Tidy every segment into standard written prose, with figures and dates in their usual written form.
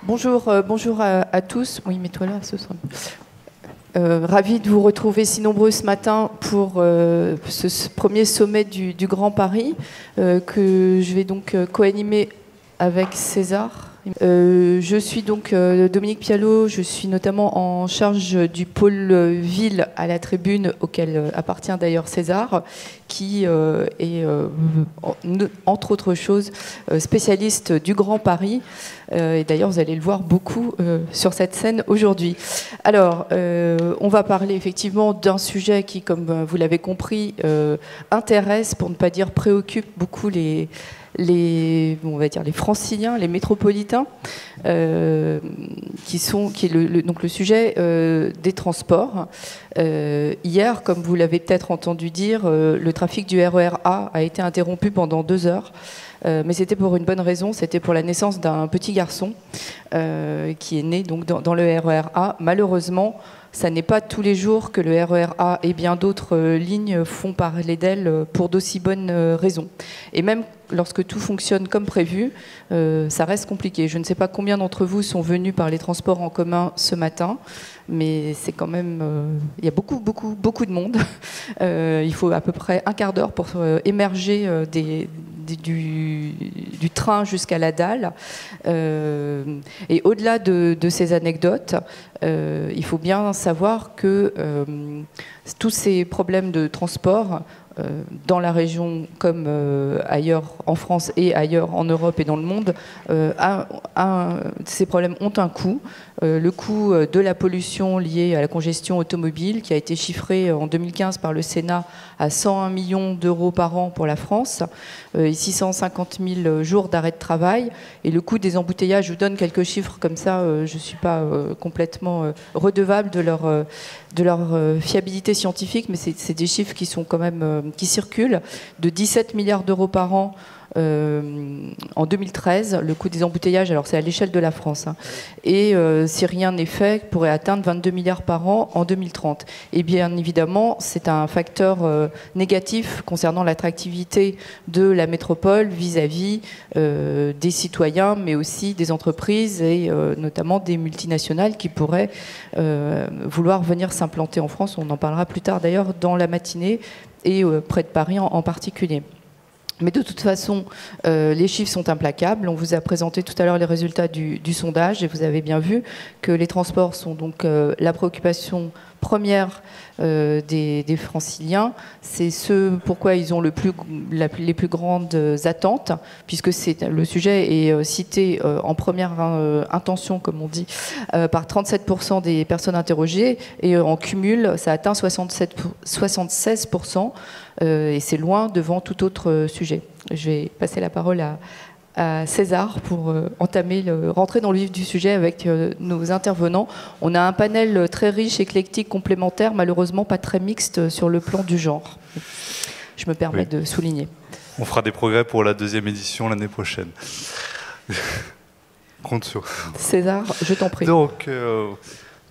Bonjour à tous. Oui, mets-toi là, ce sera... Ravi de vous retrouver si nombreux ce matin pour ce premier sommet du Grand Paris que je vais donc co-animer avec César. Je suis donc Dominique Pialot, je suis notamment en charge du pôle ville à la Tribune, auquel appartient d'ailleurs César, qui est, entre autres choses, spécialiste du Grand Paris. Et d'ailleurs, vous allez le voir beaucoup sur cette scène aujourd'hui. Alors, on va parler effectivement d'un sujet qui, comme vous l'avez compris, intéresse, pour ne pas dire préoccupe beaucoup on va dire les franciliens, les métropolitains, qui est donc le sujet des transports. Hier, comme vous l'avez peut-être entendu dire, le trafic du RER A a été interrompu pendant 2 heures. Mais c'était pour une bonne raison, c'était pour la naissance d'un petit garçon qui est né donc dans le RER A. Malheureusement, ça n'est pas tous les jours que le RER A et bien d'autres lignes font parler d'elle pour d'aussi bonnes raisons. Et même lorsque tout fonctionne comme prévu, ça reste compliqué. Je ne sais pas combien d'entre vous sont venus par les transports en commun ce matin, mais c'est quand même... il y a beaucoup de monde. Il faut à peu près un quart d'heure pour émerger du train jusqu'à la dalle. Et au-delà de ces anecdotes, il faut bien savoir que tous ces problèmes de transport dans la région comme ailleurs en France et ailleurs en Europe et dans le monde, ces problèmes ont un coût. Le coût de la pollution liée à la congestion automobile qui a été chiffré en 2015 par le Sénat à 101 millions d'euros par an pour la France et 650 000 jours d'arrêt de travail. Et le coût des embouteillages, je vous donne quelques chiffres comme ça, je ne suis pas complètement redevable de leur fiabilité scientifique, mais c'est des chiffres qui sont quand même qui circulent, de 17 milliards d'euros par an en 2013, le coût des embouteillages, alors c'est à l'échelle de la France, hein, et si rien n'est fait, pourrait atteindre 22 milliards par an en 2030. Et bien évidemment, c'est un facteur négatif concernant l'attractivité de la métropole vis-à-vis des citoyens, mais aussi des entreprises et notamment des multinationales qui pourraient vouloir venir s'implanter en France. On en parlera plus tard d'ailleurs dans la matinée et près de Paris en particulier. Mais de toute façon, les chiffres sont implacables. On vous a présenté tout à l'heure les résultats du sondage et vous avez bien vu que les transports sont donc la préoccupation première des franciliens. C'est ce pourquoi ils ont les plus grandes attentes, puisque le sujet est cité en première intention, comme on dit, par 37% des personnes interrogées, et en cumul, ça atteint 76%, et c'est loin devant tout autre sujet. Je vais passer la parole à César pour rentrer dans le vif du sujet avec nos intervenants. On a un panel très riche, éclectique, complémentaire, malheureusement pas très mixte sur le plan du genre. Je me permets de souligner. On fera des progrès pour la 2e édition l'année prochaine. Compte sur... César, je t'en prie. Donc,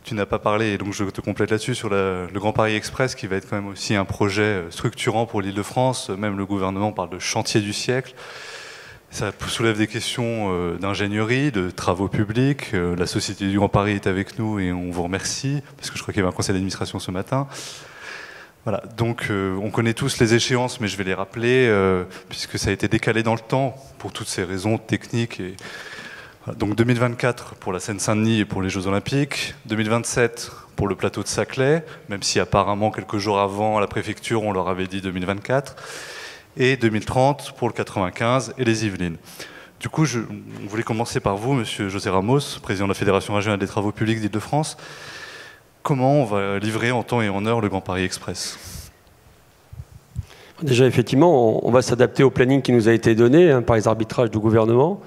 tu n'as pas parlé, et donc je te complète là-dessus, sur le Grand Paris Express, qui va être quand même aussi un projet structurant pour l'Île-de-France. Même le gouvernement parle de chantier du siècle. Ça soulève des questions d'ingénierie, de travaux publics. La Société du Grand Paris est avec nous et on vous remercie, parce que je crois qu'il y avait un conseil d'administration ce matin. Voilà, donc on connaît tous les échéances, mais je vais les rappeler, puisque ça a été décalé dans le temps, pour toutes ces raisons techniques. Donc 2024 pour la Seine-Saint-Denis et pour les Jeux Olympiques, 2027 pour le plateau de Saclay, même si apparemment quelques jours avant à la préfecture on leur avait dit 2024, et 2030 pour le 95 et les Yvelines. Du coup, on voulait commencer par vous, Monsieur José Ramos, président de la Fédération régionale des travaux publics d'Île-de-France. Comment on va livrer en temps et en heure le Grand Paris Express ? Déjà, effectivement, on va s'adapter au planning qui nous a été donné par les arbitrages du gouvernement.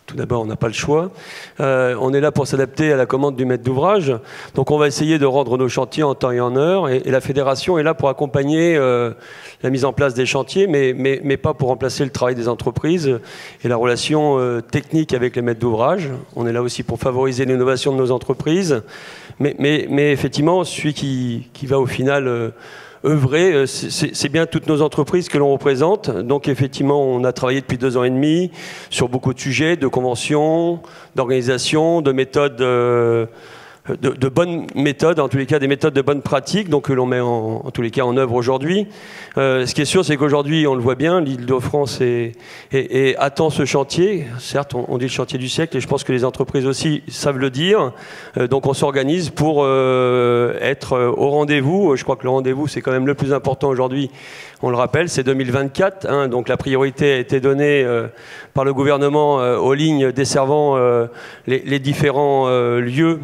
Tout d'abord, on n'a pas le choix. On est là pour s'adapter à la commande du maître d'ouvrage. Donc on va essayer de rendre nos chantiers en temps et en heure. Et la fédération est là pour accompagner la mise en place des chantiers, mais pas pour remplacer le travail des entreprises et la relation technique avec les maîtres d'ouvrage. On est là aussi pour favoriser l'innovation de nos entreprises. Mais effectivement, celui qui va au final œuvrer. C'est bien toutes nos entreprises que l'on représente. Donc effectivement, on a travaillé depuis 2 ans et demi sur beaucoup de sujets, de conventions, d'organisation, de méthodes, de bonnes méthodes, en tous les cas des méthodes de bonne pratique, donc que l'on met en tous les cas en œuvre aujourd'hui. Ce qui est sûr, c'est qu'aujourd'hui, on le voit bien, l'Île-de-France attend ce chantier. Certes, on dit le chantier du siècle, et je pense que les entreprises aussi savent le dire. Donc on s'organise pour être au rendez-vous. Je crois que le rendez-vous, c'est quand même le plus important aujourd'hui. On le rappelle, c'est 2024. Hein, donc la priorité a été donnée par le gouvernement aux lignes desservant les différents lieux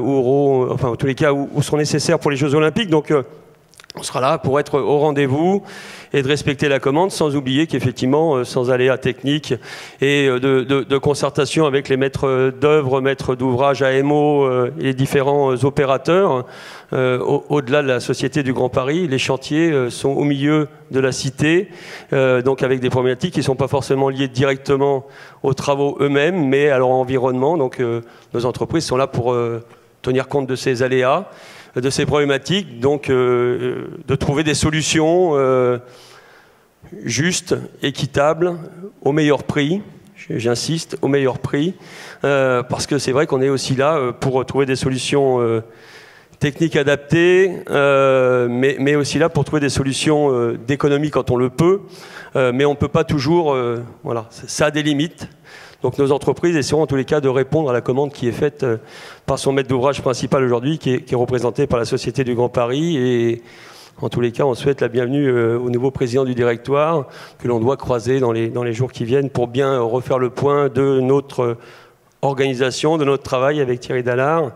enfin en tous les cas où sont nécessaires pour les Jeux Olympiques. Donc on sera là pour être au rendez-vous et de respecter la commande, sans oublier qu'effectivement, sans aléas techniques et de concertation avec les maîtres d'œuvre, maîtres d'ouvrage, AMO et les différents opérateurs, au-delà de la Société du Grand Paris, les chantiers sont au milieu de la cité, donc avec des problématiques qui ne sont pas forcément liées directement aux travaux eux-mêmes, mais à leur environnement. Donc nos entreprises sont là pour tenir compte de ces aléas, de ces problématiques, donc de trouver des solutions justes, équitables, au meilleur prix, j'insiste, au meilleur prix, parce que c'est vrai qu'on est aussi là pour trouver des solutions techniques adaptées, mais aussi là pour trouver des solutions d'économie quand on le peut, mais on ne peut pas toujours, voilà, ça a des limites. Donc nos entreprises essaieront en tous les cas de répondre à la commande qui est faite par son maître d'ouvrage principal aujourd'hui, qui est représenté par la Société du Grand Paris. Et en tous les cas, on souhaite la bienvenue au nouveau président du directoire, que l'on doit croiser dans les jours qui viennent pour bien refaire le point de notre organisation, de notre travail avec Thierry Dallard,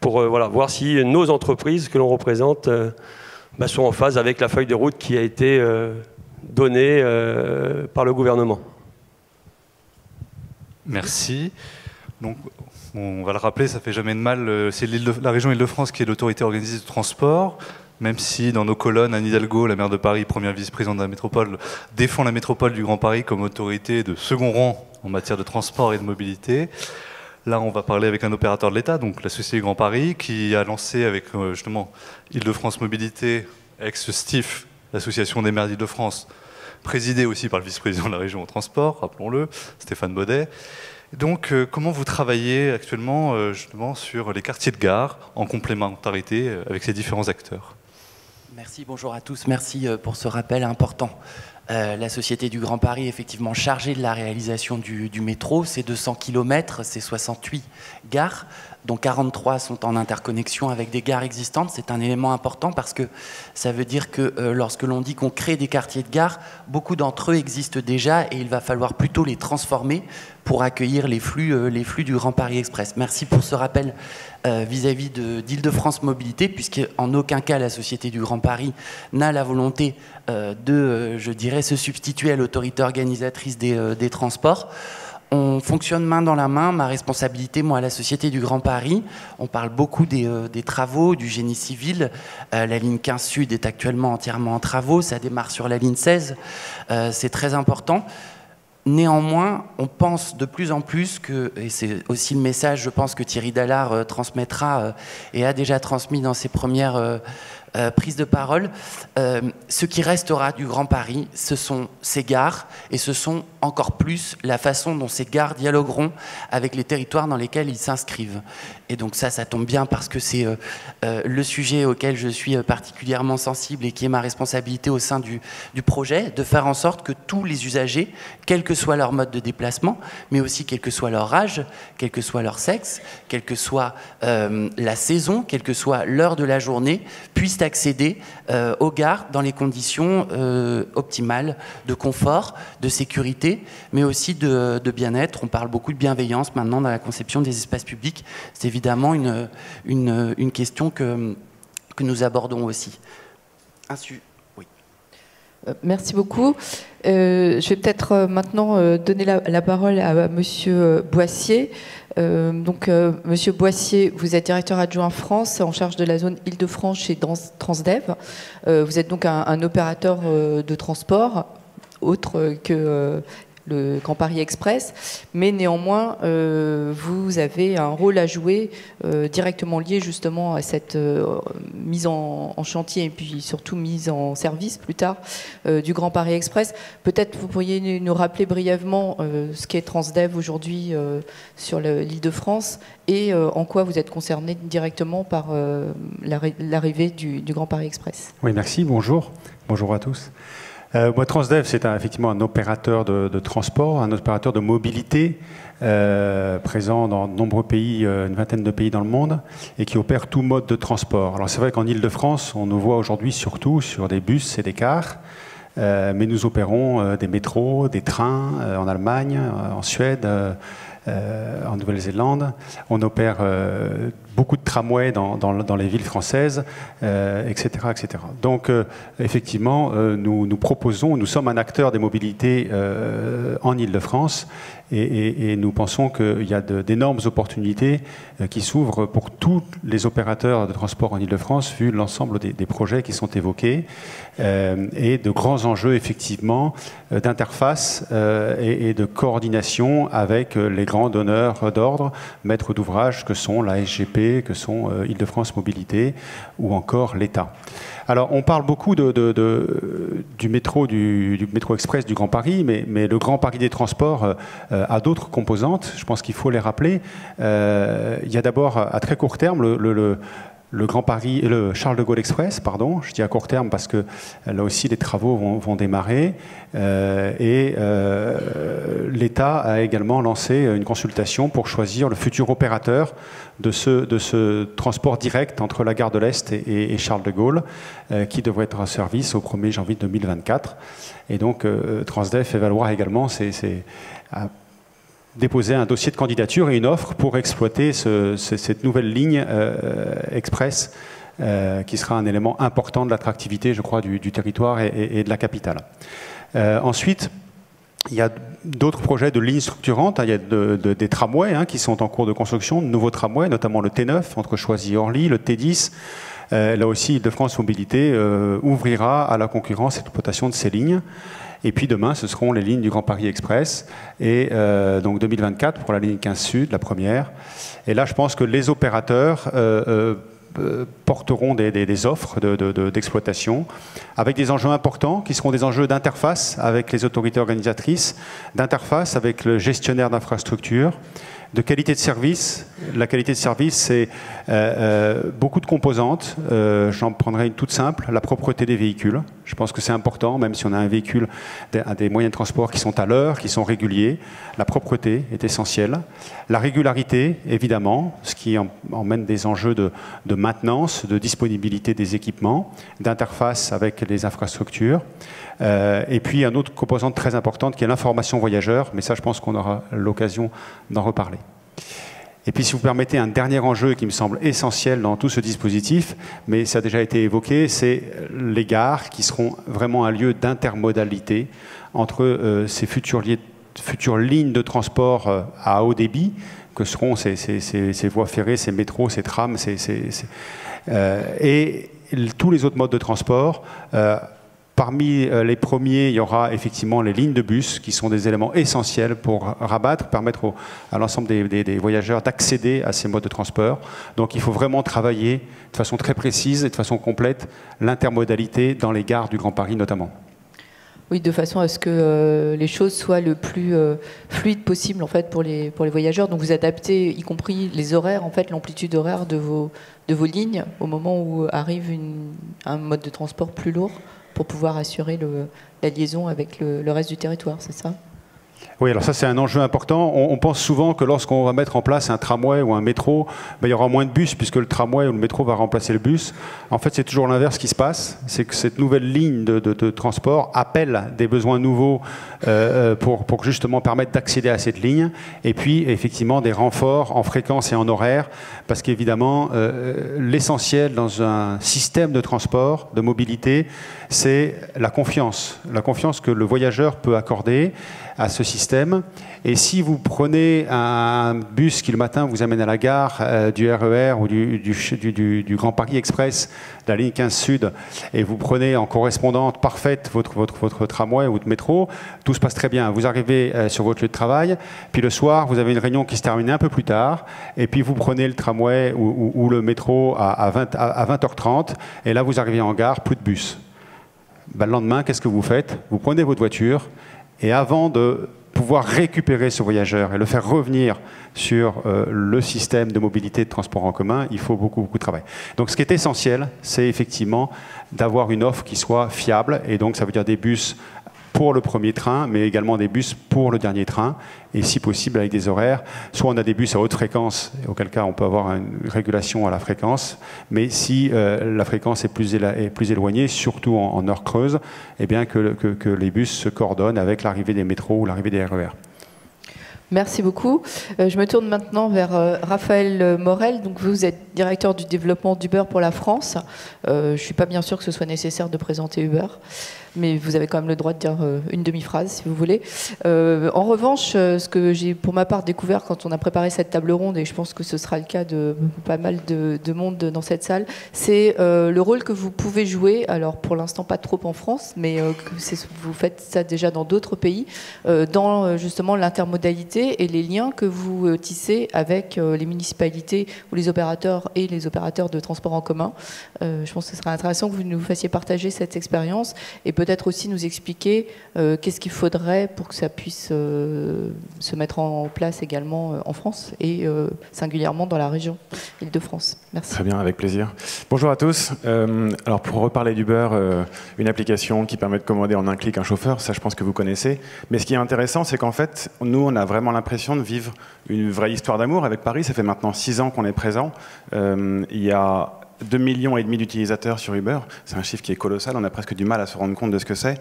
pour voilà, voir si nos entreprises que l'on représente sont en phase avec la feuille de route qui a été donnée par le gouvernement. Merci. Donc, on va le rappeler, ça fait jamais de mal. C'est la région Île-de-France qui est l'autorité organisée de transport, même si dans nos colonnes, Anne Hidalgo, la maire de Paris, première vice-présidente de la métropole, défend la métropole du Grand Paris comme autorité de second rang en matière de transport et de mobilité. Là, on va parler avec un opérateur de l'État, donc la Société du Grand Paris, qui a lancé avec justement Île-de-France Mobilité, ex-STIF, l'association des maires d'Île-de-France, présidé aussi par le vice-président de la région au transport, rappelons-le, Stéphane Baudet. Donc, comment vous travaillez actuellement justement sur les quartiers de gare en complémentarité avec ces différents acteurs? Merci, bonjour à tous. Merci pour ce rappel important. La Société du Grand Paris est effectivement chargée de la réalisation du métro. C'est 200 km, c'est 68 gares, dont 43 sont en interconnexion avec des gares existantes. C'est un élément important parce que ça veut dire que lorsque l'on dit qu'on crée des quartiers de gare, beaucoup d'entre eux existent déjà et il va falloir plutôt les transformer pour accueillir les flux du Grand Paris Express. Merci pour ce rappel vis-à-vis d'Île-de-France Mobilité, puisqu'en aucun cas la Société du Grand Paris n'a la volonté je dirais, se substituer à l'autorité organisatrice des transports. On fonctionne main dans la main. Ma responsabilité, moi, à la Société du Grand Paris, on parle beaucoup des travaux, du génie civil. La ligne 15 Sud est actuellement entièrement en travaux. Ça démarre sur la ligne 16. C'est très important. Néanmoins, on pense de plus en plus que, et c'est aussi le message, je pense, que Thierry Dallard transmettra et a déjà transmis dans ses premières prise de parole, ce qui restera du Grand Paris, ce sont ces gares et ce sont encore plus la façon dont ces gares dialogueront avec les territoires dans lesquels ils s'inscrivent. Et donc ça tombe bien parce que c'est le sujet auquel je suis particulièrement sensible et qui est ma responsabilité au sein du projet, de faire en sorte que tous les usagers, quel que soit leur mode de déplacement, mais aussi quel que soit leur âge, quel que soit leur sexe, quelle que soit la saison, quelle que soit l'heure de la journée, puissent accéder aux gares dans les conditions optimales de confort, de sécurité, mais aussi de bien-être. On parle beaucoup de bienveillance maintenant dans la conception des espaces publics. C'est évidemment une question que nous abordons aussi. Oui. Merci beaucoup. Je vais peut-être maintenant donner la parole à Monsieur Boissier. Monsieur Boissier, vous êtes directeur adjoint France en charge de la zone Île-de-France chez Transdev. Vous êtes donc un opérateur de transport autre que le Grand Paris Express, mais néanmoins, vous avez un rôle à jouer directement lié justement à cette mise en chantier et puis surtout mise en service plus tard du Grand Paris Express. Peut-être vous pourriez nous rappeler brièvement ce qu'est Transdev aujourd'hui sur l'Île-de-France et en quoi vous êtes concerné directement par l'arrivée du Grand Paris Express. Oui, merci. Bonjour. Bonjour à tous. Transdev, c'est effectivement un opérateur de transport, un opérateur de mobilité présent dans de nombreux pays, une vingtaine de pays dans le monde, et qui opère tout mode de transport. Alors c'est vrai qu'en Île-de-France, on nous voit aujourd'hui surtout sur des bus et des cars, mais nous opérons des métros, des trains en Allemagne, en Suède, en Nouvelle-Zélande. On opère beaucoup de tramways dans les villes françaises, etc., etc. Donc, effectivement, nous proposons, nous sommes un acteur des mobilités en Île-de-France et nous pensons qu'il y a d'énormes opportunités qui s'ouvrent pour tous les opérateurs de transport en Île-de-France, vu l'ensemble des projets qui sont évoqués, et de grands enjeux, effectivement, d'interface et de coordination avec les grands donneurs d'ordre, maîtres d'ouvrage que sont la SGP, que sont Île-de-France Mobilité ou encore l'État. Alors, on parle beaucoup du métro express du Grand Paris, mais le Grand Paris des transports a d'autres composantes. Je pense qu'il faut les rappeler. Il y a d'abord, à très court terme, le Grand Paris, le Charles de Gaulle Express, pardon, je dis à court terme parce que là aussi les travaux vont démarrer l'État a également lancé une consultation pour choisir le futur opérateur de ce transport direct entre la gare de l'Est et Charles de Gaulle qui devrait être en service au 1er janvier 2024. Et donc Transdev fait valoir également déposer un dossier de candidature et une offre pour exploiter cette nouvelle ligne express qui sera un élément important de l'attractivité, je crois, du territoire et de la capitale. Ensuite, il y a d'autres projets de lignes structurantes. Il y a des tramways qui sont en cours de construction, de nouveaux tramways, notamment le T9 entre Choisy et Orly, le T10. Là aussi, Île-de-France Mobilité ouvrira à la concurrence l'exploitation de ces lignes. Et puis demain, ce seront les lignes du Grand Paris Express. Et donc 2024 pour la ligne 15 Sud, la première. Et là, je pense que les opérateurs porteront des offres d'exploitation avec des enjeux importants qui seront des enjeux d'interface avec les autorités organisatrices, d'interface avec le gestionnaire d'infrastructure, de qualité de service. La qualité de service, c'est beaucoup de composantes. J'en prendrai une toute simple, la propreté des véhicules. Je pense que c'est important, même si on a un véhicule, des moyens de transport qui sont à l'heure, qui sont réguliers. La propreté est essentielle. La régularité, évidemment, ce qui emmène des enjeux de maintenance, de disponibilité des équipements, d'interface avec les infrastructures. Et puis, une autre composante très importante qui est l'information voyageur, mais ça, je pense qu'on aura l'occasion d'en reparler. Et puis, si vous permettez, un dernier enjeu qui me semble essentiel dans tout ce dispositif, mais ça a déjà été évoqué, c'est les gares qui seront vraiment un lieu d'intermodalité entre ces futures lignes de transport à haut débit, que seront ces voies ferrées, ces métros, ces trams, et tous les autres modes de transport. Parmi les premiers, il y aura effectivement les lignes de bus qui sont des éléments essentiels pour rabattre, permettre à l'ensemble des voyageurs d'accéder à ces modes de transport. Donc il faut vraiment travailler de façon très précise et de façon complète l'intermodalité dans les gares du Grand Paris notamment. Oui, de façon à ce que les choses soient le plus fluides possible en fait, pour les voyageurs. Donc vous adaptez, y compris les horaires, en fait, l'amplitude horaire de vos lignes au moment où arrive un mode de transport plus lourd, pour pouvoir assurer la liaison avec le reste du territoire, c'est ça ? Oui, alors ça c'est un enjeu important. On pense souvent que lorsqu'on va mettre en place un tramway ou un métro, il y aura moins de bus puisque le tramway ou le métro va remplacer le bus. En fait, c'est toujours l'inverse qui se passe. C'est que cette nouvelle ligne de transport appelle des besoins nouveaux pour justement permettre d'accéder à cette ligne. Et puis, effectivement, des renforts en fréquence et en horaire. Parce qu'évidemment, l'essentiel dans un système de transport, de mobilité, c'est la confiance. La confiance que le voyageur peut accorder à ce système. Et si vous prenez un bus qui le matin vous amène à la gare du RER ou du Grand Paris Express, de la ligne 15 Sud, et vous prenez en correspondante parfaite votre tramway ou votre métro, tout se passe très bien. Vous arrivez sur votre lieu de travail, puis le soir, vous avez une réunion qui se termine un peu plus tard, et puis vous prenez le tramway ou le métro à 20h30, et là vous arrivez en gare, plus de bus. Ben, le lendemain, qu'est-ce que vous faites? Vous prenez votre voiture, et avant de pouvoir récupérer ce voyageur et le faire revenir sur le système de mobilité de transport en commun, il faut beaucoup de travail. Donc ce qui est essentiel, c'est effectivement d'avoir une offre qui soit fiable, et donc ça veut dire des bus pour le premier train, mais également des bus pour le dernier train, et si possible avec des horaires. Soit on a des bus à haute fréquence, auquel cas on peut avoir une régulation à la fréquence, mais si la fréquence est plus éloignée, surtout en heure creuse, eh bien que les bus se coordonnent avec l'arrivée des métros ou l'arrivée des RER. Merci beaucoup. Je me tourne maintenant vers Raphaël Morel. Donc vous êtes directeur du développement d'Uber pour la France. Je ne suis pas bien sûr que ce soit nécessaire de présenter Uber, mais vous avez quand même le droit de dire une demi-phrase si vous voulez. En revanche, ce que j'ai pour ma part découvert quand on a préparé cette table ronde, et je pense que ce sera le cas de pas mal de monde dans cette salle, c'est le rôle que vous pouvez jouer, alors pour l'instant pas trop en France, mais vous faites ça déjà dans d'autres pays, dans justement l'intermodalité et les liens que vous tissez avec les municipalités ou les opérateurs et les opérateurs de transport en commun. Je pense que ce serait intéressant que vous nous fassiez partager cette expérience et peut-être aussi nous expliquer qu'est-ce qu'il faudrait pour que ça puisse se mettre en place également en France et singulièrement dans la région Île-de-France. Merci. Très bien, avec plaisir. Bonjour à tous. Alors pour reparler d'Uber, une application qui permet de commander en un clic un chauffeur, ça je pense que vous connaissez. Mais ce qui est intéressant, c'est qu'en fait, nous on a vraiment l'impression de vivre une vraie histoire d'amour avec Paris. Ça fait maintenant 6 ans qu'on est présent. Il y a 2,5 millions d'utilisateurs sur Uber, c'est un chiffre qui est colossal, on a presque du mal à se rendre compte de ce que c'est,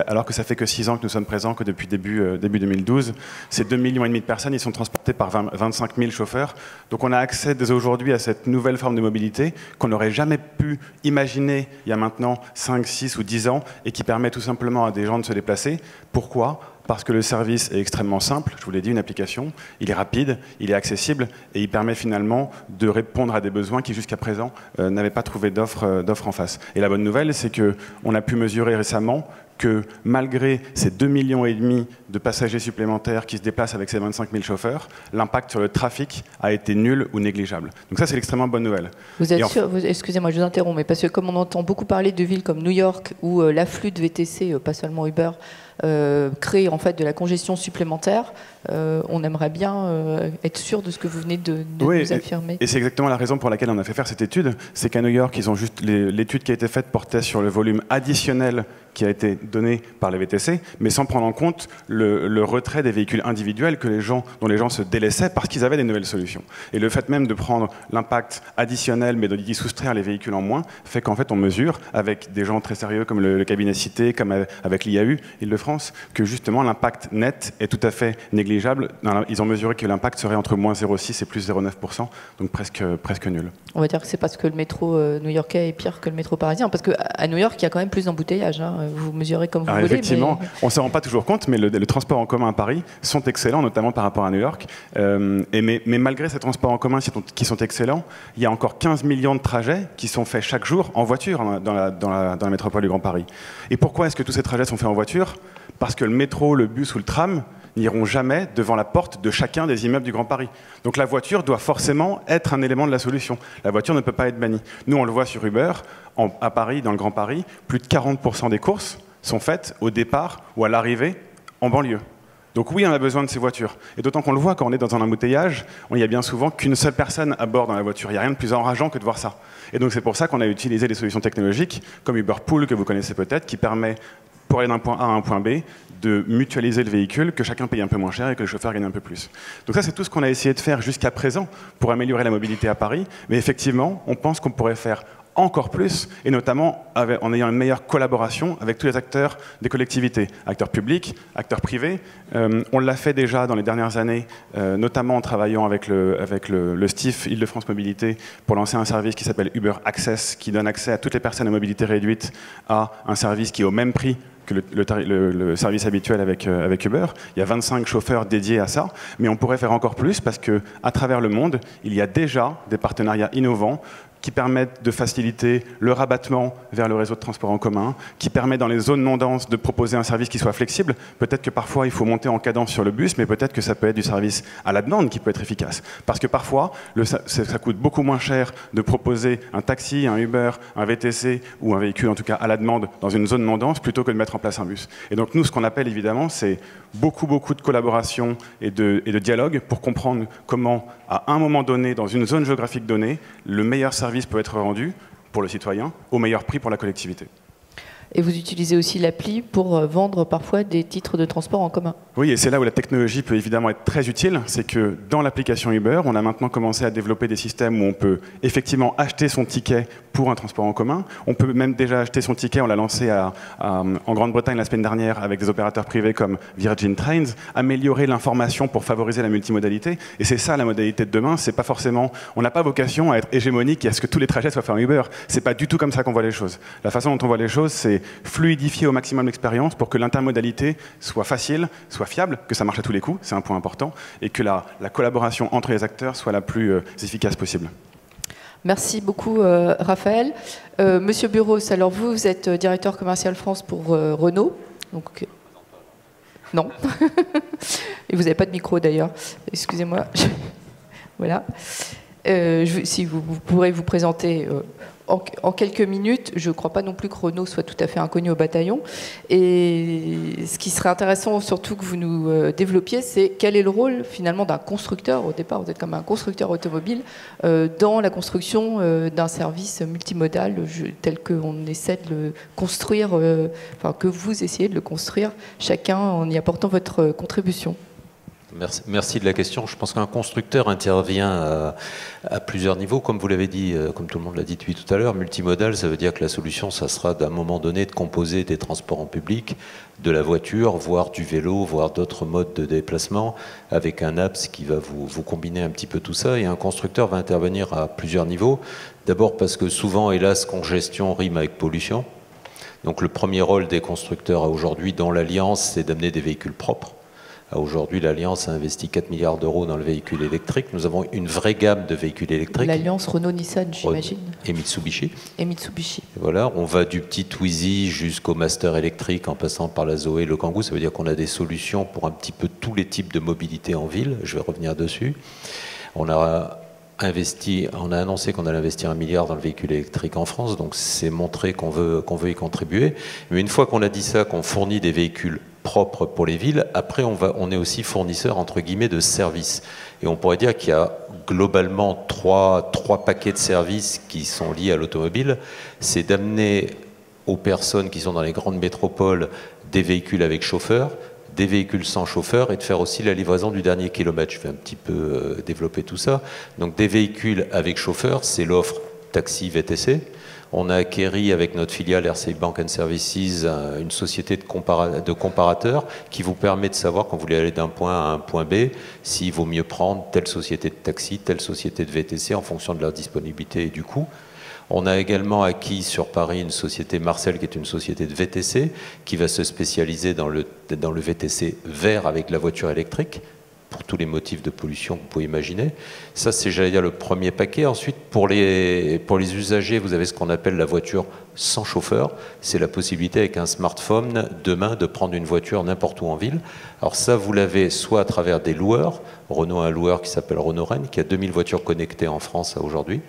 alors que ça fait que 6 ans que nous sommes présents, que depuis début 2012. Ces 2,5 millions de personnes, ils sont transportés par 25 000 chauffeurs. Donc on a accès dès aujourd'hui à cette nouvelle forme de mobilité qu'on n'aurait jamais pu imaginer il y a maintenant 5, 6 ou 10 ans et qui permet tout simplement à des gens de se déplacer. Pourquoi ? Parce que le service est extrêmement simple, je vous l'ai dit, une application, il est rapide, il est accessible et il permet finalement de répondre à des besoins qui jusqu'à présent n'avaient pas trouvé d'offre en face. Et la bonne nouvelle, c'est qu'on a pu mesurer récemment que malgré ces 2,5 millions de passagers supplémentaires qui se déplacent avec ces 25 000 chauffeurs, l'impact sur le trafic a été nul ou négligeable. Donc ça, c'est l'extrêmement bonne nouvelle. Vous êtes sûr, excusez-moi, je vous interromps, mais parce que comme on entend beaucoup parler de villes comme New York, où l'afflux de VTC, pas seulement Uber, crée en fait de la congestion supplémentaire, on aimerait bien être sûr de ce que vous venez de nous affirmer. Et c'est exactement la raison pour laquelle on a fait faire cette étude. C'est qu'à New York, ils ont juste l'étude qui a été faite portait sur le volume additionnel qui a été donné par les VTC, mais sans prendre en compte le retrait des véhicules individuels dont les gens se délaissaient parce qu'ils avaient des nouvelles solutions. Et le fait même de prendre l'impact additionnel, mais d'y soustraire les véhicules en moins, fait qu'en fait on mesure, avec des gens très sérieux comme le cabinet cité, comme avec l'IAU, Île-de-France, que justement l'impact net est tout à fait négligeable. Ils ont mesuré que l'impact serait entre moins 0,6 et plus 0,9%, donc presque nul. On va dire que c'est parce que le métro new-yorkais est pire que le métro parisien, parce qu'à New York, il y a quand même plus d'embouteillages. Hein. Vous mesurez comme vous voulez. Effectivement, mais... on ne se rend pas toujours compte, mais le transport en commun à Paris sont excellents, notamment par rapport à New York. Mais malgré ces transports en commun qui sont excellents, il y a encore 15 millions de trajets qui sont faits chaque jour en voiture dans la métropole du Grand Paris. Et pourquoi est-ce que tous ces trajets sont faits en voiture ? Parce que le métro, le bus ou le tram n'iront jamais devant la porte de chacun des immeubles du Grand Paris. Donc la voiture doit forcément être un élément de la solution. La voiture ne peut pas être bannie. Nous, on le voit sur Uber, à Paris, dans le Grand Paris, plus de 40% des courses sont faites au départ ou à l'arrivée en banlieue. Donc oui, on a besoin de ces voitures. Et d'autant qu'on le voit quand on est dans un embouteillage, il n'y a bien souvent qu'une seule personne à bord dans la voiture. Il n'y a rien de plus enrageant que de voir ça. Et donc c'est pour ça qu'on a utilisé des solutions technologiques, comme Uber Pool, que vous connaissez peut-être, qui permet, pour aller d'un point A à un point B, de mutualiser le véhicule, que chacun paye un peu moins cher et que le chauffeur gagne un peu plus. Donc ça, c'est tout ce qu'on a essayé de faire jusqu'à présent pour améliorer la mobilité à Paris. Mais effectivement, on pense qu'on pourrait faire encore plus, et notamment en ayant une meilleure collaboration avec tous les acteurs des collectivités, acteurs publics, acteurs privés. On l'a fait déjà dans les dernières années, notamment en travaillant avec le STIF Île-de-France Mobilité pour lancer un service qui s'appelle Uber Access, qui donne accès à toutes les personnes à mobilité réduite à un service qui est au même prix que le service habituel avec Uber. Il y a 25 chauffeurs dédiés à ça, mais on pourrait faire encore plus parce qu'à travers le monde, il y a déjà des partenariats innovants qui permettent de faciliter le rabattement vers le réseau de transport en commun, qui permet dans les zones non denses de proposer un service qui soit flexible. Peut-être que parfois il faut monter en cadence sur le bus, mais peut-être que ça peut être du service à la demande qui peut être efficace. Parce que parfois, ça coûte beaucoup moins cher de proposer un taxi, un Uber, un VTC ou un véhicule en tout cas à la demande dans une zone non dense plutôt que de mettre en place un bus. Et donc nous, ce qu'on appelle évidemment, c'est beaucoup de collaboration et de dialogue pour comprendre comment, à un moment donné, dans une zone géographique donnée, le meilleur service peut être rendu pour le citoyen au meilleur prix pour la collectivité. Et vous utilisez aussi l'appli pour vendre parfois des titres de transport en commun. Oui, et c'est là où la technologie peut évidemment être très utile. C'est que dans l'application Uber, on a maintenant commencé à développer des systèmes où on peut effectivement acheter son ticket pour un transport en commun. On peut même déjà acheter son ticket, on l'a lancé en Grande-Bretagne la semaine dernière avec des opérateurs privés comme Virgin Trains, améliorer l'information pour favoriser la multimodalité. Et c'est ça la modalité de demain. C'est pas forcément, on n'a pas vocation à être hégémonique et à ce que tous les trajets soient faits en Uber. C'est pas du tout comme ça qu'on voit les choses. La façon dont on voit les choses, c'est fluidifier au maximum l'expérience pour que l'intermodalité soit facile, soit fiable, que ça marche à tous les coups, c'est un point important, et que la collaboration entre les acteurs soit la plus efficace possible. Merci beaucoup Raphaël. Monsieur Burros, alors vous êtes directeur commercial France pour Renault. Donc, non. Et vous n'avez pas de micro d'ailleurs. Excusez-moi. Voilà. Si vous pourrez vous présenter en quelques minutes. Je ne crois pas non plus que Renault soit tout à fait inconnu au bataillon. Et ce qui serait intéressant surtout que vous nous développiez, c'est quel est le rôle finalement d'un constructeur. Au départ, vous êtes comme un constructeur automobile dans la construction d'un service multimodal tel qu'on essaie de le construire, enfin que vous essayez de le construire, chacun en y apportant votre contribution. Merci de la question. Je pense qu'un constructeur intervient à plusieurs niveaux. Comme vous l'avez dit, comme tout le monde l'a dit depuis tout à l'heure, multimodal, ça veut dire que la solution, ça sera d'un moment donné de composer des transports en public, de la voiture, voire du vélo, voire d'autres modes de déplacement, avec un apps qui va vous combiner un petit peu tout ça. Et un constructeur va intervenir à plusieurs niveaux. D'abord parce que souvent, hélas, congestion rime avec pollution. Donc le premier rôle des constructeurs aujourd'hui dans l'Alliance, c'est d'amener des véhicules propres. Aujourd'hui, l'Alliance a investi 4 milliards d'euros dans le véhicule électrique. Nous avons une vraie gamme de véhicules électriques. L'Alliance Renault-Nissan, j'imagine. Et Mitsubishi. Et Mitsubishi. Voilà, on va du petit Twizy jusqu'au Master électrique en passant par la Zoé, le Kangoo. Ça veut dire qu'on a des solutions pour un petit peu tous les types de mobilité en ville. Je vais revenir dessus. On a annoncé qu'on allait investir 1 milliard dans le véhicule électrique en France, donc c'est montrer qu'on veut y contribuer. Mais une fois qu'on a dit ça, qu'on fournit des véhicules propres pour les villes, après on est aussi fournisseur entre guillemets de services. Et on pourrait dire qu'il y a globalement trois paquets de services qui sont liés à l'automobile. C'est d'amener aux personnes qui sont dans les grandes métropoles des véhicules avec chauffeur, des véhicules sans chauffeur et de faire aussi la livraison du dernier kilomètre. Je vais un petit peu développer tout ça. Donc des véhicules avec chauffeur, c'est l'offre taxi VTC. On a acquéri avec notre filiale RCI Bank & Services une société de comparateurs qui vous permet de savoir quand vous voulez aller d'un point à un point B s'il vaut mieux prendre telle société de taxi, telle société de VTC en fonction de leur disponibilité et du coût. On a également acquis sur Paris une société Marcel qui est une société de VTC qui va se spécialiser dans le VTC vert avec la voiture électrique pour tous les motifs de pollution que vous pouvez imaginer. Ça, c'est, j'allais dire, le premier paquet. Ensuite, pour les usagers, vous avez ce qu'on appelle la voiture sans chauffeur. C'est la possibilité avec un smartphone, demain, de prendre une voiture n'importe où en ville. Alors ça, vous l'avez soit à travers des loueurs. Renault a un loueur qui s'appelle Renault Rennes, qui a 2000 voitures connectées en France aujourd'hui.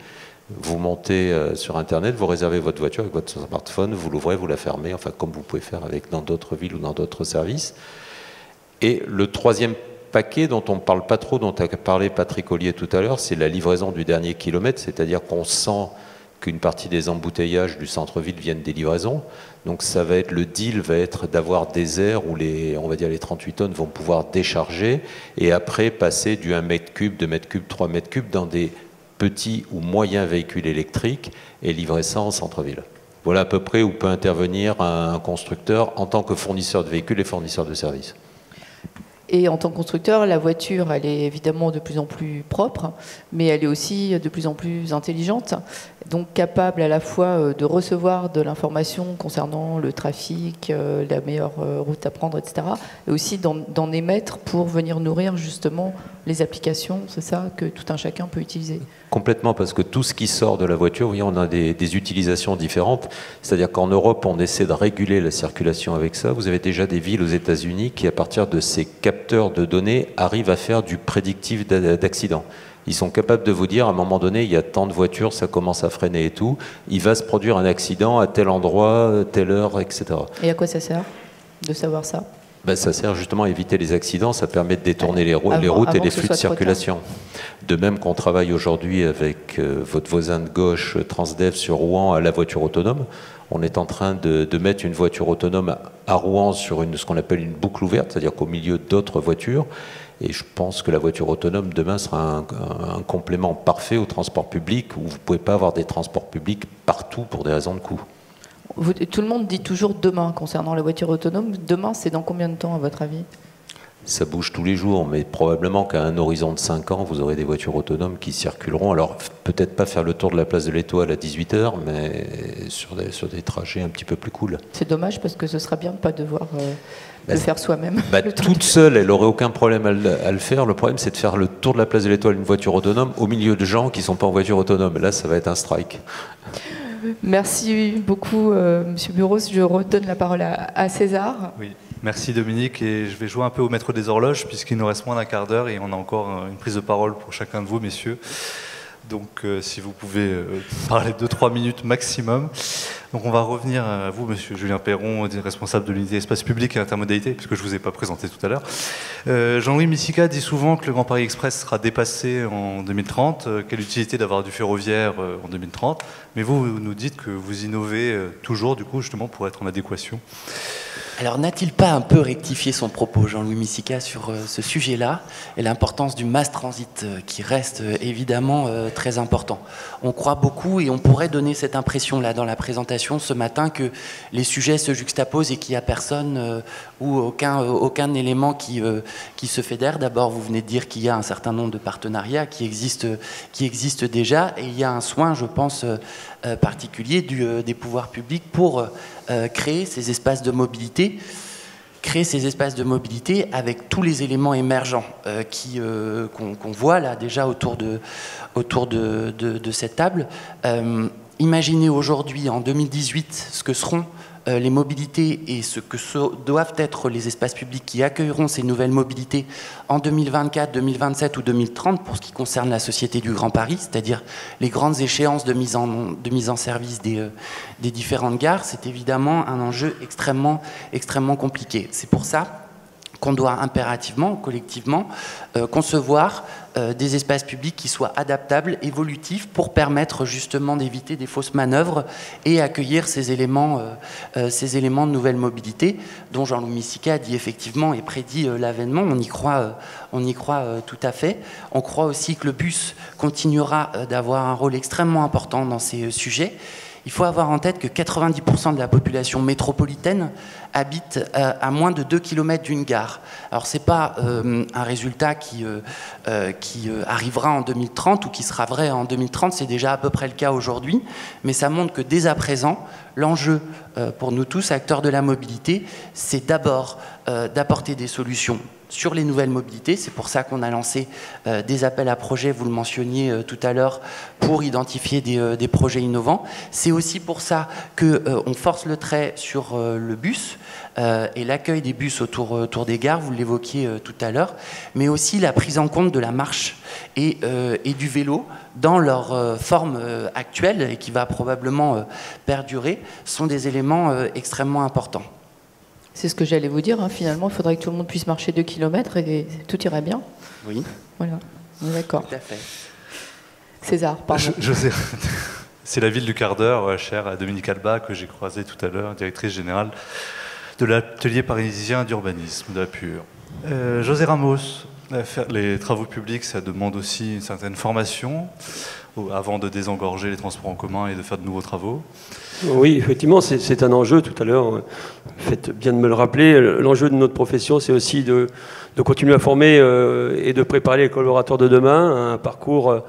Vous montez sur Internet, vous réservez votre voiture avec votre smartphone, vous l'ouvrez, vous la fermez, enfin comme vous pouvez faire dans d'autres villes ou dans d'autres services. Et le troisième paquet dont on ne parle pas trop, dont a parlé Patrick Ollier tout à l'heure, c'est la livraison du dernier kilomètre, c'est-à-dire qu'on sent qu'une partie des embouteillages du centre-ville viennent des livraisons. Donc ça va être, le deal va être d'avoir des aires où on va dire les 38 tonnes vont pouvoir décharger et après passer du 1 mètre cube, 2 mètres cubes, 3 mètres cubes dans des petits ou moyens véhicules électriques et livrer ça en centre-ville. Voilà à peu près où peut intervenir un constructeur en tant que fournisseur de véhicules et fournisseur de services. Et en tant que constructeur, la voiture, elle est évidemment de plus en plus propre, mais elle est aussi de plus en plus intelligente, donc capable à la fois de recevoir de l'information concernant le trafic, la meilleure route à prendre, etc., et aussi d'en émettre pour venir nourrir justement les applications. C'est ça que tout un chacun peut utiliser. Complètement, parce que tout ce qui sort de la voiture, oui, on a des utilisations différentes. C'est-à-dire qu'en Europe, on essaie de réguler la circulation avec ça. Vous avez déjà des villes aux États-Unis qui, à partir de ces capteurs de données, arrivent à faire du prédictif d'accident. Ils sont capables de vous dire, à un moment donné, il y a tant de voitures, ça commence à freiner et tout. Il va se produire un accident à tel endroit, telle heure, etc. Et à quoi ça sert de savoir ça? Ben, ça sert justement à éviter les accidents, ça permet de détourner les routes et les flux de circulation. De même qu'on travaille aujourd'hui avec votre voisin de gauche, Transdev, sur Rouen, à la voiture autonome. On est en train de mettre une voiture autonome à Rouen sur ce qu'on appelle une boucle ouverte, c'est-à-dire qu'au milieu d'autres voitures. Et je pense que la voiture autonome, demain, sera un complément parfait au transport public, où vous ne pouvez pas avoir des transports publics partout pour des raisons de coût. Tout le monde dit toujours demain concernant la voiture autonome. Demain, c'est dans combien de temps, à votre avis? Ça bouge tous les jours, mais probablement qu'à un horizon de 5 ans, vous aurez des voitures autonomes qui circuleront. Alors, peut-être pas faire le tour de la place de l'Étoile à 18h, mais sur des trajets un petit peu plus cool. C'est dommage, parce que ce sera bien de ne pas devoir le faire soi-même. Toute seule, elle n'aurait aucun problème à le faire. Le problème, c'est de faire le tour de la place de l'Étoile, une voiture autonome, au milieu de gens qui ne sont pas en voiture autonome. Là, ça va être un strike. Merci beaucoup, Monsieur Burros. Je redonne la parole à César. Oui, merci Dominique. Et je vais jouer un peu au maître des horloges, puisqu'il nous reste moins d'un quart d'heure et on a encore une prise de parole pour chacun de vous, messieurs. Donc, si vous pouvez parler 2-3 minutes maximum. Donc, on va revenir à vous, Monsieur Julien Perron, responsable de l'unité espace public et intermodalité, puisque je ne vous ai pas présenté tout à l'heure. Jean-Louis Missika dit souvent que le Grand Paris Express sera dépassé en 2030. Quelle utilité d'avoir du ferroviaire en 2030? Mais vous nous dites que vous innovez toujours, du coup, justement, pour être en adéquation. Alors, n'a-t-il pas un peu rectifié son propos, Jean-Louis Missika, sur ce sujet-là et l'importance du mass transit qui reste évidemment très important? On croit beaucoup et on pourrait donner cette impression-là dans la présentation ce matin que les sujets se juxtaposent et qu'il n'y a personne ou aucun élément qui se fédère. D'abord, vous venez de dire qu'il y a un certain nombre de partenariats qui existent déjà et il y a un soin, je pense, particulier des pouvoirs publics pour créer ces espaces de mobilité. Créer ces espaces de mobilité avec tous les éléments émergents qu'on voit là déjà autour de cette table. Imaginez aujourd'hui, en 2018, ce que seront les mobilités et ce que doivent être les espaces publics qui accueilleront ces nouvelles mobilités en 2024, 2027 ou 2030 pour ce qui concerne la Société du Grand Paris, c'est-à-dire les grandes échéances de mise en service des différentes gares. C'est évidemment un enjeu extrêmement compliqué. C'est pour ça qu'on doit impérativement, collectivement, concevoir des espaces publics qui soient adaptables, évolutifs, pour permettre justement d'éviter des fausses manœuvres et accueillir ces éléments de nouvelle mobilité, dont Jean-Louis Missika a dit effectivement et prédit l'avènement. On y croit tout à fait. On croit aussi que le bus continuera d'avoir un rôle extrêmement important dans ces sujets. Il faut avoir en tête que 90% de la population métropolitaine habite à moins de 2 km d'une gare. Alors ce n'est pas un résultat qui arrivera en 2030 ou qui sera vrai en 2030, c'est déjà à peu près le cas aujourd'hui, mais ça montre que dès à présent, l'enjeu pour nous tous, acteurs de la mobilité, c'est d'abord d'apporter des solutions sur les nouvelles mobilités. C'est pour ça qu'on a lancé des appels à projets, vous le mentionniez tout à l'heure, pour identifier des projets innovants. C'est aussi pour ça qu'on force le trait sur le bus et l'accueil des bus autour des gares, vous l'évoquiez tout à l'heure, mais aussi la prise en compte de la marche et du vélo dans leur forme actuelle et qui va probablement perdurer, sont des éléments extrêmement importants. C'est ce que j'allais vous dire, hein. Finalement, il faudrait que tout le monde puisse marcher 2 km et tout irait bien. Oui. Voilà, on est d'accord. Tout à fait. César, pardon. Je sais. C'est la ville du quart d'heure, chère à Dominique Alba, que j'ai croisée tout à l'heure, directrice générale de l'atelier parisien d'urbanisme de la Pure. José Ramos, Les travaux publics, ça demande aussi une certaine formation avant de désengorger les transports en commun et de faire de nouveaux travaux. Oui, effectivement, c'est un enjeu. Tout à l'heure, faites bien de me le rappeler. L'enjeu de notre profession, c'est aussi de continuer à former et de préparer les collaborateurs de demain à un parcours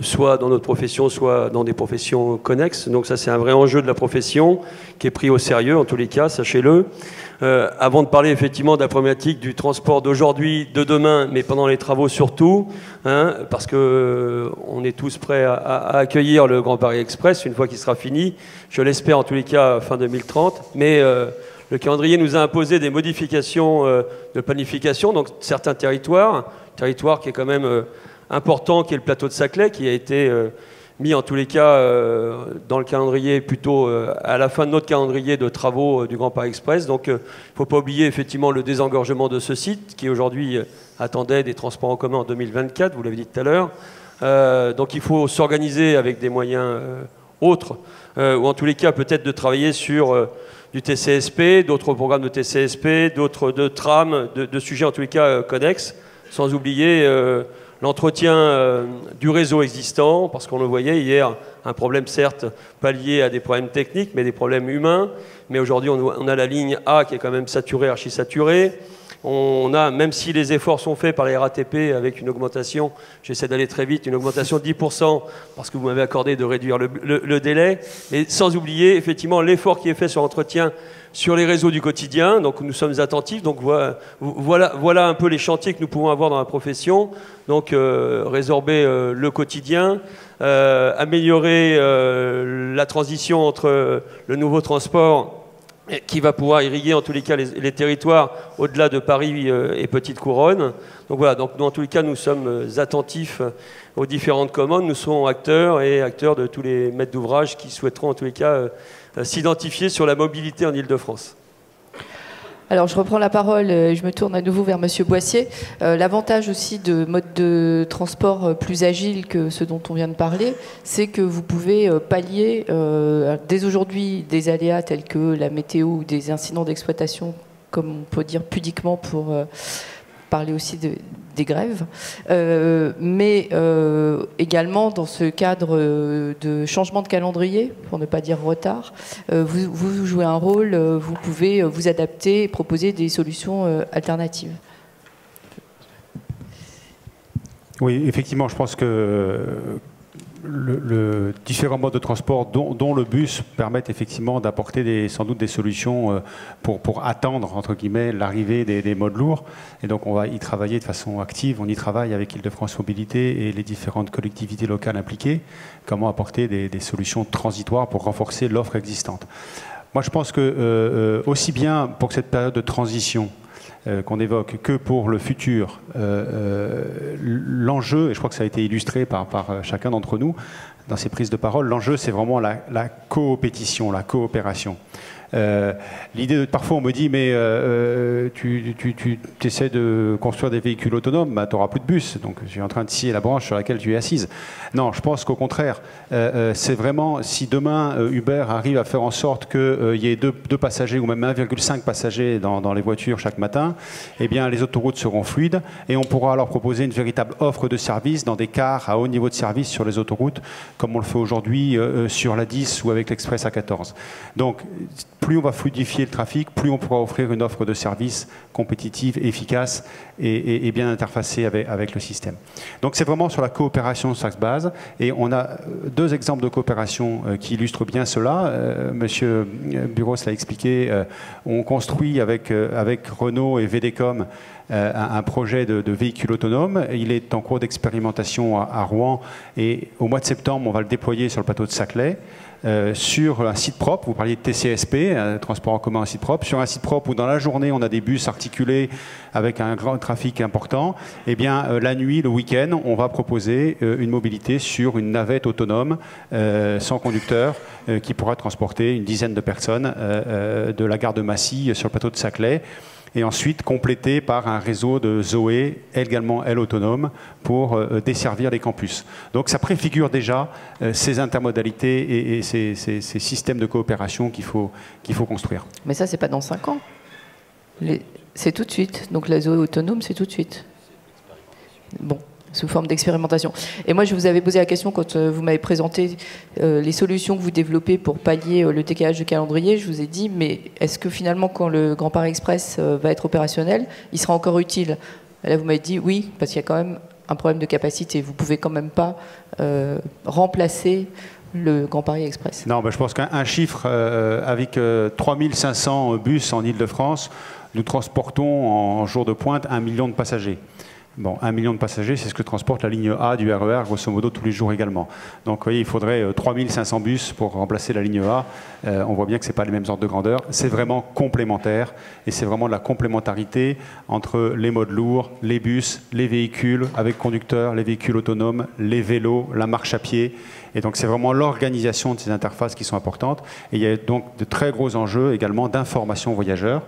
soit dans notre profession, soit dans des professions connexes. Donc ça, c'est un vrai enjeu de la profession qui est pris au sérieux, en tous les cas, sachez-le. Avant de parler effectivement de la problématique du transport d'aujourd'hui, de demain, mais pendant les travaux surtout, hein, parce qu'on est tous prêts à accueillir le Grand Paris Express une fois qu'il sera fini, je l'espère en tous les cas fin 2030, mais le calendrier nous a imposé des modifications de planification, donc certains territoire qui est quand même important, qui est le plateau de Saclay, qui a été mis en tous les cas dans le calendrier plutôt à la fin de notre calendrier de travaux du Grand Paris Express. Donc il ne faut pas oublier effectivement le désengorgement de ce site qui aujourd'hui attendait des transports en commun en 2024, vous l'avez dit tout à l'heure. Donc il faut s'organiser avec des moyens autres, ou en tous les cas peut-être de travailler sur du TCSP, d'autres programmes de TCSP, d'autres de tram, de sujets en tous les cas connexes, sans oublier l'entretien du réseau existant, parce qu'on le voyait hier, un problème certes pas lié à des problèmes techniques, mais des problèmes humains. Mais aujourd'hui, on a la ligne A qui est quand même saturée, archi-saturée. On a, même si les efforts sont faits par les RATP avec une augmentation, j'essaie d'aller très vite, une augmentation de 10%, parce que vous m'avez accordé de réduire le délai, mais sans oublier effectivement l'effort qui est fait sur l'entretien sur les réseaux du quotidien. Donc nous sommes attentifs. Donc voilà un peu les chantiers que nous pouvons avoir dans la profession. Donc résorber le quotidien, améliorer la transition entre le nouveau transport qui va pouvoir irriguer en tous les cas les territoires au-delà de Paris et Petite Couronne. Donc voilà, donc dans tous les cas nous sommes attentifs aux différentes commandes, nous sommes acteurs de tous les maîtres d'ouvrage qui souhaiteront en tous les cas s'identifier sur la mobilité en Ile-de-France. Alors je reprends la parole, je me tourne à nouveau vers Monsieur Boissier. L'avantage aussi de modes de transport plus agiles que ceux dont on vient de parler, c'est que vous pouvez pallier dès aujourd'hui des aléas tels que la météo ou des incidents d'exploitation, comme on peut dire pudiquement pour parler aussi des grèves, mais également dans ce cadre de changement de calendrier, pour ne pas dire retard, vous jouez un rôle, vous pouvez vous adapter et proposer des solutions alternatives. Oui, effectivement, je pense que le différents modes de transport, dont le bus, permettent effectivement d'apporter sans doute des solutions pour attendre, entre guillemets, l'arrivée des modes lourds. Et donc on va y travailler de façon active. On y travaille avec Île-de-France Mobilité et les différentes collectivités locales impliquées. Comment apporter des solutions transitoires pour renforcer l'offre existante. Moi je pense que aussi bien pour cette période de transition qu'on évoque que pour le futur, l'enjeu, et je crois que ça a été illustré par chacun d'entre nous dans ces prises de parole, l'enjeu c'est vraiment la coopétition, la coopération. L'idée, parfois on me dit mais tu essaies de construire des véhicules autonomes, bah, tu n'auras plus de bus, donc je suis en train de scier la branche sur laquelle tu es assise. Non, je pense qu'au contraire, c'est vraiment, si demain Uber arrive à faire en sorte qu'il y ait deux passagers ou même 1,5 passagers dans les voitures chaque matin, eh bien les autoroutes seront fluides et on pourra leur proposer une véritable offre de service dans des cars à haut niveau de service sur les autoroutes, comme on le fait aujourd'hui sur la 10 ou avec l'Express A14. Donc plus on va fluidifier le trafic, plus on pourra offrir une offre de service compétitive, efficace et bien interfacée avec le système. Donc c'est vraiment sur la coopération ça se base. Et on a deux exemples de coopération qui illustrent bien cela. Monsieur Buros l'a expliqué, on construit avec Renault et VDCom un projet de véhicule autonome. Il est en cours d'expérimentation à Rouen et au mois de septembre, on va le déployer sur le plateau de Saclay. Sur un site propre, vous parliez de TCSP, transport en commun en site propre, sur un site propre où dans la journée on a des bus articulés avec un grand trafic important, eh bien la nuit, le week-end, on va proposer une mobilité sur une navette autonome sans conducteur qui pourra transporter une dizaine de personnes de la gare de Massy sur le plateau de Saclay. Et ensuite complété par un réseau de Zoé, également elle autonome, pour desservir les campus. Donc ça préfigure déjà ces intermodalités et ces systèmes de coopération qu'il faut construire. Mais ça, c'est pas dans 5 ans. C'est tout de suite. Donc la Zoé autonome, c'est tout de suite. bon, sous forme d'expérimentation. Et moi, je vous avais posé la question quand vous m'avez présenté les solutions que vous développez pour pallier le décalage de calendrier. Je vous ai dit, mais est-ce que finalement, quand le Grand Paris Express va être opérationnel, il sera encore utile? Et là, vous m'avez dit oui, parce qu'il y a quand même un problème de capacité. Vous ne pouvez quand même pas remplacer le Grand Paris Express. Non, je pense qu'un chiffre, avec 3500 bus en Ile-de-France, nous transportons en jour de pointe 1 million de passagers. Bon, 1 million de passagers, c'est ce que transporte la ligne A du RER, grosso modo, tous les jours également. Donc, vous voyez, il faudrait 3500 bus pour remplacer la ligne A. On voit bien que ce n'est pas les mêmes ordres de grandeur. C'est vraiment complémentaire, et c'est vraiment de la complémentarité entre les modes lourds, les bus, les véhicules avec conducteur, les véhicules autonomes, les vélos, la marche à pied. Et donc, c'est vraiment l'organisation de ces interfaces qui sont importantes. Et il y a donc de très gros enjeux également d'information voyageurs.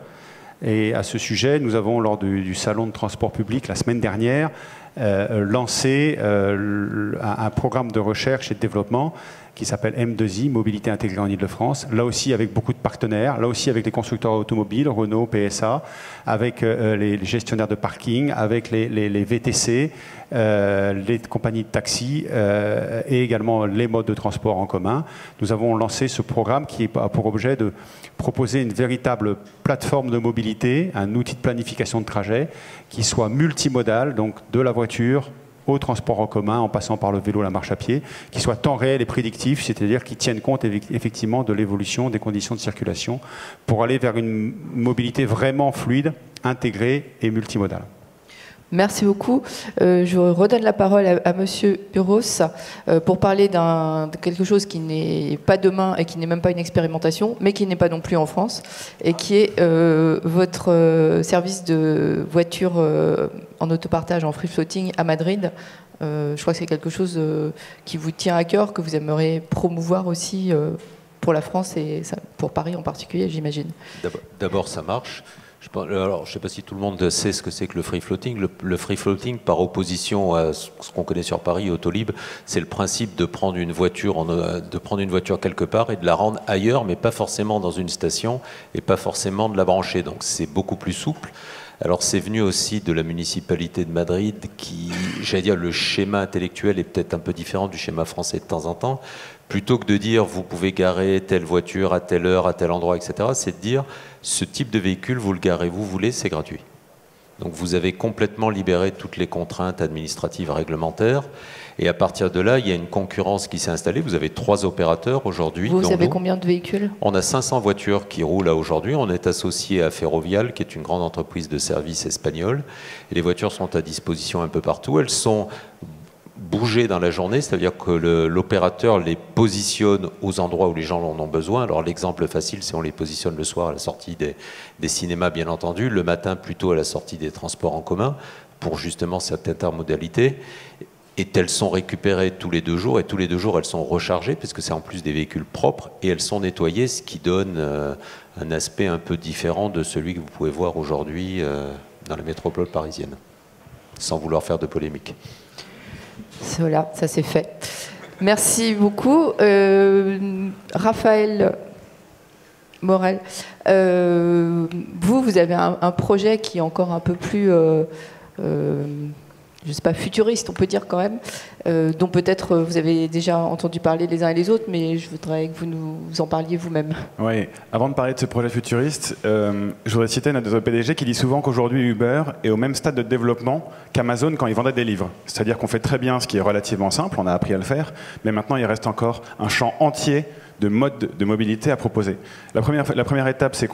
Et à ce sujet, nous avons, lors du salon de transport public la semaine dernière, lancé un programme de recherche et de développement qui s'appelle M2I, Mobilité intégrée en Ile-de-France, là aussi avec beaucoup de partenaires, là aussi avec les constructeurs automobiles, Renault, PSA, avec les gestionnaires de parking, avec les VTC, les compagnies de taxi et également les modes de transport en commun. Nous avons lancé ce programme qui a pour objet de proposer une véritable plateforme de mobilité, un outil de planification de trajet qui soit multimodal, donc de la voiture au transport en commun, en passant par le vélo, la marche à pied, qui soit temps réel et prédictif, c'est-à-dire qui tienne compte effectivement de l'évolution des conditions de circulation pour aller vers une mobilité vraiment fluide, intégrée et multimodale. Merci beaucoup. Je redonne la parole à Monsieur Uros pour parler de quelque chose qui n'est pas demain et qui n'est même pas une expérimentation, mais qui n'est pas non plus en France, et qui est votre service de voiture en autopartage, en free floating à Madrid. Je crois que c'est quelque chose qui vous tient à cœur, que vous aimeriez promouvoir aussi pour la France et pour Paris en particulier, j'imagine. D'abord, ça marche. Alors, je ne sais pas si tout le monde sait ce que c'est que le free floating. Le free floating, par opposition à ce qu'on connaît sur Paris, Autolib, c'est le principe de prendre une voiture quelque part et de la rendre ailleurs, mais pas forcément dans une station et pas forcément de la brancher. Donc c'est beaucoup plus souple. Alors c'est venu aussi de la municipalité de Madrid qui, j'allais dire, le schéma intellectuel est peut-être un peu différent du schéma français de temps en temps. Plutôt que de dire vous pouvez garer telle voiture à telle heure, à tel endroit, etc., c'est de dire ce type de véhicule, vous le garez, vous voulez, c'est gratuit. Donc vous avez complètement libéré toutes les contraintes administratives réglementaires. Et à partir de là, il y a une concurrence qui s'est installée. Vous avez 3 opérateurs aujourd'hui. Vous avez combien de véhicules? On a 500 voitures qui roulent aujourd'hui. On est associé à Ferrovial, qui est une grande entreprise de services espagnole. Et les voitures sont à disposition un peu partout. Elles sont bougées dans la journée, c'est-à-dire que l'opérateur les positionne aux endroits où les gens en ont besoin. Alors l'exemple facile, c'est on les positionne le soir à la sortie des cinémas, bien entendu, le matin plutôt à la sortie des transports en commun, pour justement cette intermodalité. Et elles sont récupérées tous les 2 jours, et tous les 2 jours elles sont rechargées, parce que c'est en plus des véhicules propres, et elles sont nettoyées, ce qui donne un aspect un peu différent de celui que vous pouvez voir aujourd'hui dans la métropole parisienne, sans vouloir faire de polémique. Voilà, ça c'est fait. Merci beaucoup. Raphaël Morel, vous avez un projet qui est encore un peu plus... je ne sais pas, futuriste, on peut dire quand même, dont peut-être vous avez déjà entendu parler les uns et les autres, mais je voudrais que vous nous en parliez vous-même. Oui, avant de parler de ce projet futuriste, je voudrais citer notre PDG qui dit souvent qu'aujourd'hui Uber est au même stade de développement qu'Amazon quand ils vendaient des livres. C'est-à-dire qu'on fait très bien ce qui est relativement simple, on a appris à le faire, mais maintenant il reste encore un champ entier de modes de mobilité à proposer. La première étape, c'est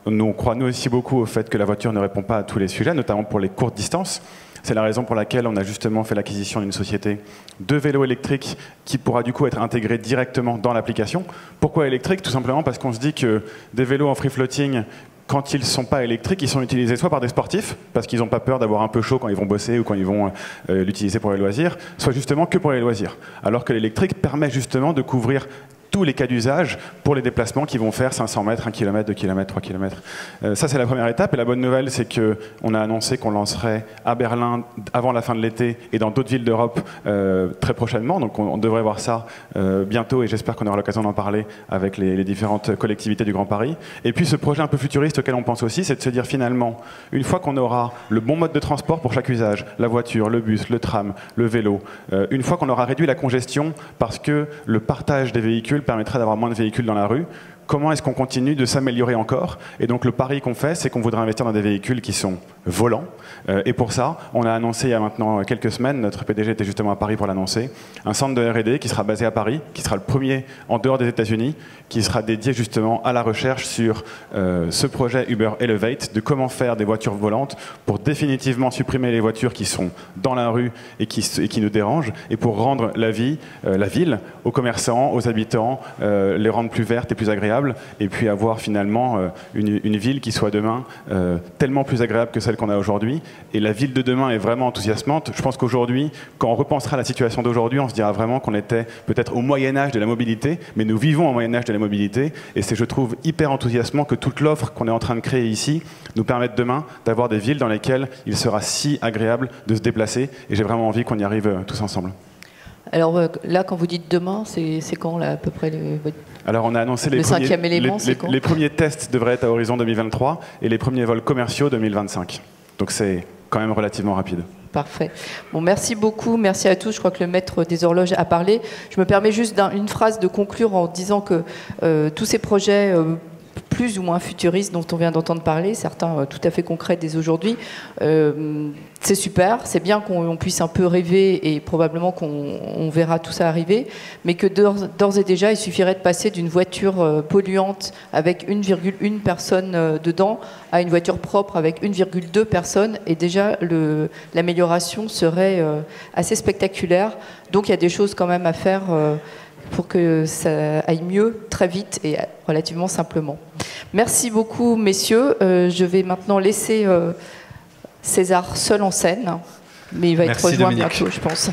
nous croit nous aussi beaucoup au fait que la voiture ne répond pas à tous les sujets, notamment pour les courtes distances. C'est la raison pour laquelle on a justement fait l'acquisition d'une société de vélos électriques qui pourra du coup être intégrée directement dans l'application. Pourquoi électrique? Tout simplement parce qu'on se dit que des vélos en free floating, quand ils ne sont pas électriques, ils sont utilisés soit par des sportifs, parce qu'ils n'ont pas peur d'avoir un peu chaud quand ils vont bosser ou quand ils vont l'utiliser pour les loisirs, soit justement que pour les loisirs. Alors que l'électrique permet justement de couvrir tous les cas d'usage pour les déplacements qui vont faire 500 mètres, 1 km, 2 km, 3 km. Ça, c'est la première étape. Et la bonne nouvelle, c'est qu'on a annoncé qu'on lancerait à Berlin avant la fin de l'été et dans d'autres villes d'Europe très prochainement. Donc on devrait voir ça bientôt et j'espère qu'on aura l'occasion d'en parler avec les différentes collectivités du Grand Paris. Et puis ce projet un peu futuriste auquel on pense aussi, c'est de se dire finalement, une fois qu'on aura le bon mode de transport pour chaque usage, la voiture, le bus, le tram, le vélo, une fois qu'on aura réduit la congestion parce que le partage des véhicules permettrait d'avoir moins de véhicules dans la rue, comment est-ce qu'on continue de s'améliorer encore? Et donc le pari qu'on fait, c'est qu'on voudrait investir dans des véhicules qui sont volants. Et pour ça, on a annoncé il y a maintenant quelques semaines, notre PDG était justement à Paris pour l'annoncer, un centre de R&D qui sera basé à Paris, qui sera le premier en dehors des États-Unis, qui sera dédié justement à la recherche sur ce projet Uber Elevate, de comment faire des voitures volantes pour définitivement supprimer les voitures qui sont dans la rue et qui nous dérangent, et pour rendre la ville, aux commerçants, aux habitants, les rendre plus vertes et plus agréables, et puis avoir finalement une ville qui soit demain tellement plus agréable que celle qu'on a aujourd'hui. Et la ville de demain est vraiment enthousiasmante. Je pense qu'aujourd'hui, quand on repensera à la situation d'aujourd'hui, on se dira vraiment qu'on était peut-être au Moyen-Âge de la mobilité, mais nous vivons au Moyen-Âge de la mobilité, et c'est, je trouve, hyper enthousiasmant que toute l'offre qu'on est en train de créer ici nous permette demain d'avoir des villes dans lesquelles il sera si agréable de se déplacer, et j'ai vraiment envie qu'on y arrive tous ensemble. Alors là, quand vous dites demain, c'est quand là, à peu près Alors on a annoncé les premiers tests devraient être à horizon 2023 et les premiers vols commerciaux 2025. Donc c'est quand même relativement rapide. Parfait. Bon, merci beaucoup, merci à tous. Je crois que le maître des horloges a parlé. Je me permets juste une phrase de conclure en disant que tous ces projets plus ou moins futuristes dont on vient d'entendre parler, certains tout à fait concrets dès aujourd'hui, c'est super, c'est bien qu'on puisse un peu rêver et probablement qu'on verra tout ça arriver, mais que d'ores et déjà, il suffirait de passer d'une voiture polluante avec 1,1 personne dedans à une voiture propre avec 1,2 personnes, et déjà l'amélioration serait assez spectaculaire. Donc il y a des choses quand même à faire pour que ça aille mieux très vite et relativement simplement. Merci beaucoup, messieurs. Je vais maintenant laisser César seul en scène, mais il va être rejoint bientôt, je pense.